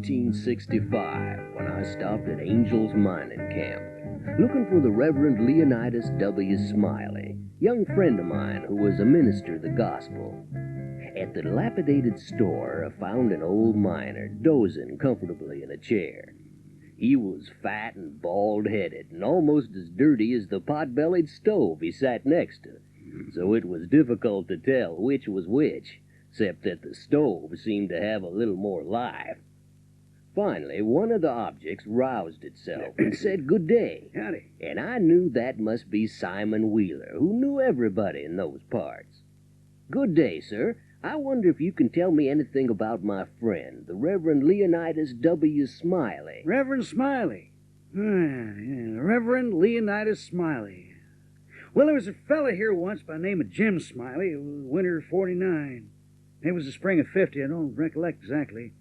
1865 when I stopped at Angel's Mining Camp, looking for the Reverend Leonidas W. Smiley, young friend of mine who was a minister of the gospel. At the dilapidated store, I found an old miner dozing comfortably in a chair. He was fat and bald-headed and almost as dirty as the pot-bellied stove he sat next to, so it was difficult to tell which was which, except that the stove seemed to have a little more life. Finally, one of the objects roused itself and said good day. Howdy. And I knew that must be Simon Wheeler, who knew everybody in those parts. Good day, sir. I wonder if you can tell me anything about my friend, the Reverend Leonidas W. Smiley. Reverend Smiley. Reverend Leonidas Smiley. Well, there was a fella here once by the name of Jim Smiley. It was winter of '49. It was the spring of '50. I don't recollect exactly.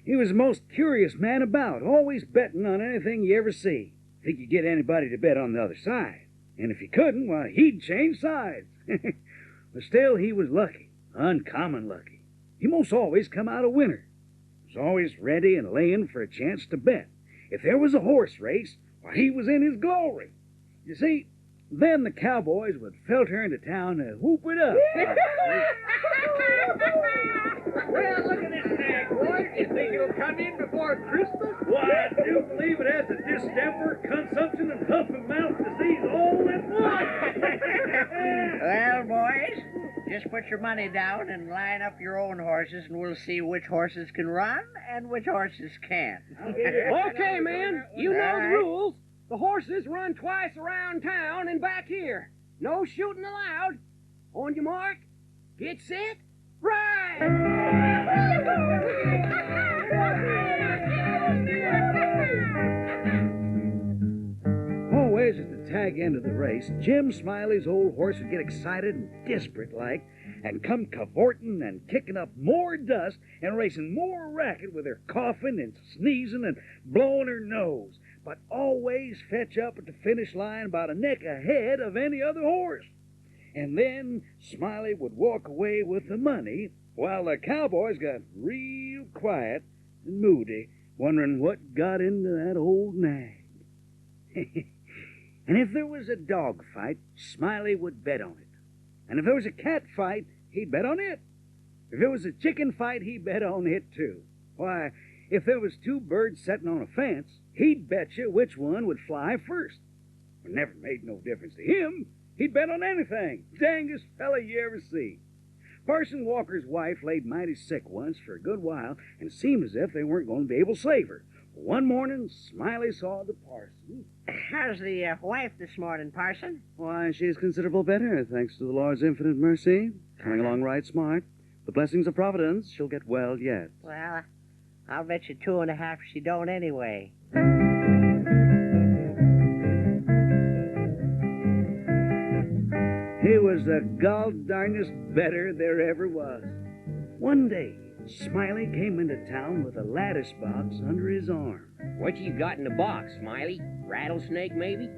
He was the most curious man about, always betting on anything you ever see. If he could get anybody to bet on the other side. And if he couldn't, why, he'd change sides. But still, he was lucky. Uncommon lucky. He most always come out a winner. Was always ready and laying for a chance to bet. If there was a horse race, why, he was in his glory. You see, then the cowboys would filter into town and whoop it up. Well, look at this nag, boy. You think it'll come in before Christmas? Why, I do believe it has a distemper, consumption, and hump and mouth disease all in one. Well, boys, just put your money down and line up your own horses, and we'll see which horses can run and which horses can't. Okay, man. You know All the right. rules. The horses run twice around town and back here. No shooting allowed. On your mark, get set, Always at the tag end of the race, Jim Smiley's old horse would get excited and desperate-like and come cavorting and kicking up more dust and racing more racket with her coughing and sneezing and blowing her nose, but always fetch up at the finish line about a neck ahead of any other horse. And then Smiley would walk away with the money while the cowboys got real quiet and moody, wondering what got into that old nag. And if there was a dog fight, Smiley would bet on it. And if there was a cat fight, he'd bet on it. If there was a chicken fight, he'd bet on it too. Why, if there was two birds sitting on a fence, he'd bet you which one would fly first. It never made no difference to him. He'd bet on anything. Dangest fella you ever see. Parson Walker's wife laid mighty sick once for a good while, and it seemed as if they weren't going to be able to save her. One morning, Smiley saw the parson. How's the wife this morning, Parson? Why, she's considerable better, thanks to the Lord's infinite mercy. Coming along right smart. The blessings of Providence, she'll get well yet. Well, I'll bet you 2.5 she don't anyway. He was the gall-darnedest better there ever was. One day, Smiley came into town with a lattice box under his arm. What you got in the box, Smiley? Rattlesnake, maybe?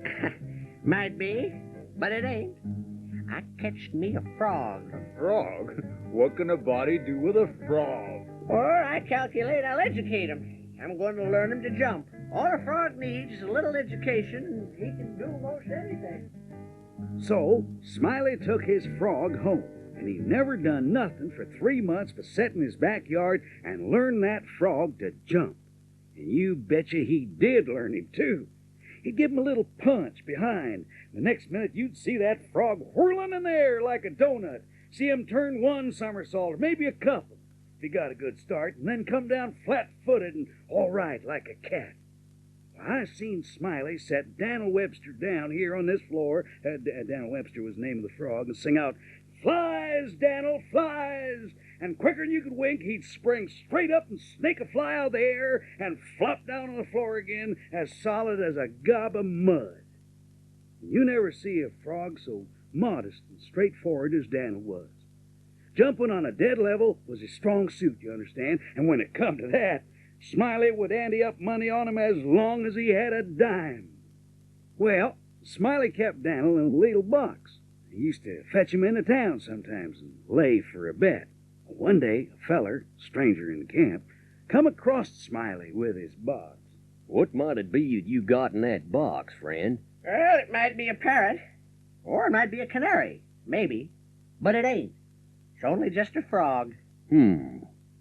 Might be, but it ain't. I catched me a frog. Frog? What can a body do with a frog? Or I calculate I'll educate him. I'm going to learn him to jump. All a frog needs is a little education, and he can do most anything. So, Smiley took his frog home, and he never done nothing for 3 months but sit in his backyard and learn that frog to jump. And you betcha he did learn him, too. He'd give him a little punch behind. The next minute you'd see that frog whirling in the air like a donut. See him turn one somersault, or maybe a couple, if he got a good start, and then come down flat-footed and all right like a cat. I seen Smiley set Dan'l Webster down here on this floor, Dan'l Webster was the name of the frog, and sing out, "Flies, Dan'l, flies!" And quicker than you could wink, he'd spring straight up and snake a fly out of the air and flop down on the floor again as solid as a gob of mud. You never see a frog so modest and straightforward as Dan'l was. Jumping on a dead level was his strong suit, you understand, and when it come to that, Smiley would ante up money on him as long as he had a dime. Well, Smiley kept Dan'l in a little box. He used to fetch him into town sometimes and lay for a bet. One day, a feller, stranger in the camp, come across Smiley with his box. What might it be that you got in that box, friend? Well, it might be a parrot, or it might be a canary, maybe, but it ain't. It's only just a frog.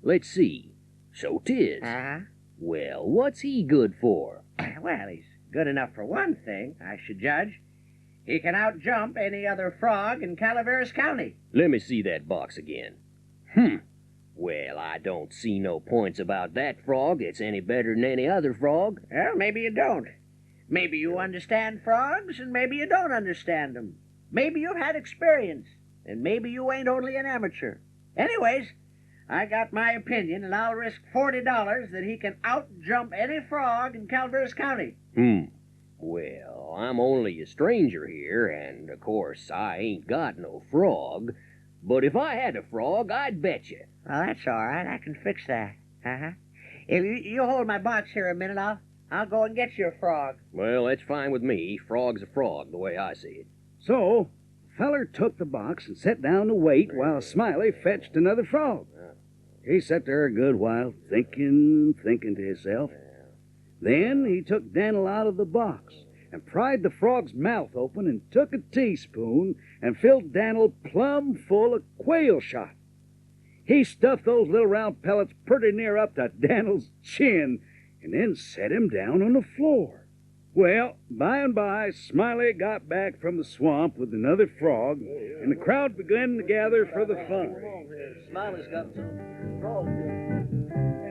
Let's see. So 'tis. Uh-huh. Well, what's he good for? Well, he's good enough for one thing, I should judge. He can outjump any other frog in Calaveras County. Let me see that box again. Well, I don't see no points about that frog that's any better than any other frog. Well, maybe you don't. Maybe you understand frogs, and maybe you don't understand them. Maybe you've had experience, and maybe you ain't only an amateur. Anyways, I got my opinion, and I'll risk $40 that he can outjump any frog in Calaveras County. Well, I'm only a stranger here, and of course I ain't got no frog. But if I had a frog, I'd bet you. Well, that's all right. I can fix that. Uh-huh. If you hold my box here a minute, I'll go and get you a frog. Well, that's fine with me. Frog's a frog, the way I see it. So, the feller took the box and sat down to wait while Smiley fetched another frog. He sat there a good while, thinking to himself. Then he took Dan'l out of the box and pried the frog's mouth open and took a teaspoon and filled Dan'l plumb full of quail shot. He stuffed those little round pellets pretty near up to Dan'l's chin and then set him down on the floor. Well, by and by, Smiley got back from the swamp with another frog, and the crowd began to gather for the fun. Smiley's got some frog.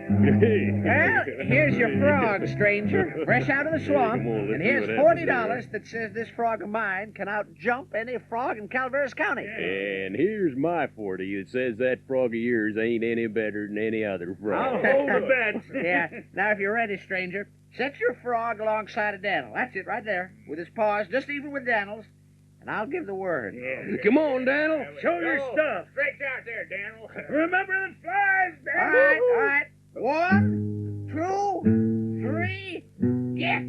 Well, here's your frog, stranger, fresh out of the swamp. And here's $40 that says this frog of mine can outjump any frog in Calaveras County. And here's my 40 that says that frog of yours ain't any better than any other frog. I'll hold the bet. Yeah, now if you're ready, stranger, set your frog alongside of Dan'l. That's it, right there, with his paws just even with Dan'l's, and I'll give the word. Yeah. Come on, Dan'l. Show your stuff. Straight out there, Dan'l. Remember the flies, All Dan'l. right, all right. 1, 2, 3, get!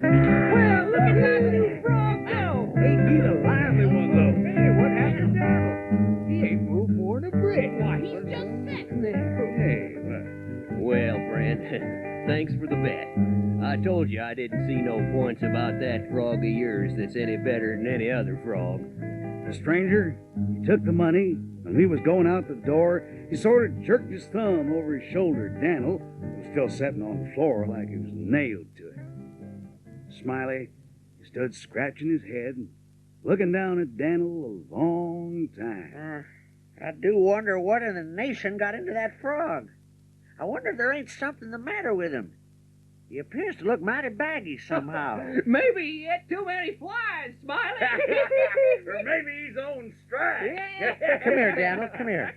Well, look at that new frog go. Ain't he the lively one, though? Hey, what happened to Dan'l? He ain't moved more than a brick. Why, he's just sitting there. Hey, Well, friend, thanks for the bet. I told you I didn't see no points about that frog of yours that's any better than any other frog. the stranger, he took the money. When he was going out the door, he sort of jerked his thumb over his shoulder at Dan'l, who was still sitting on the floor like he was nailed to it. Smiley, he stood scratching his head and looking down at Dan'l a long time. I do wonder what in the nation got into that frog. I wonder if there ain't something the matter with him. He appears to look mighty baggy somehow. Maybe he ate too many flies, Smiley. Or maybe he's on strike. Come here, Dan'l, come here.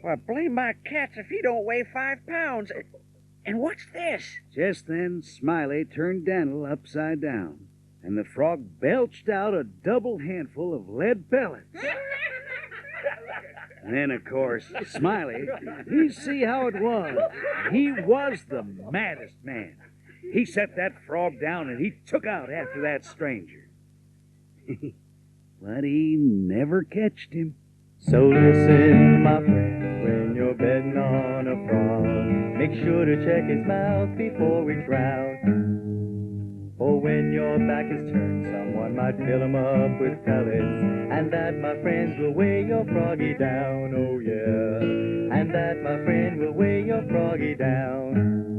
Why, blame my cats if he don't weigh 5 pounds. And what's this? Just then, Smiley turned Dan'l upside down, and the frog belched out a double handful of lead pellets. And then, of course, Smiley, you see how it was. He was the maddest man. He set that frog down and he took out after that stranger. But he never catched him. So listen, my friend, when you're betting on a frog, make sure to check his mouth before each round. For when your back is turned, someone might fill him up with pellets, and that, my friends, will weigh your froggy down, oh yeah. And that, my friend, will weigh your froggy down.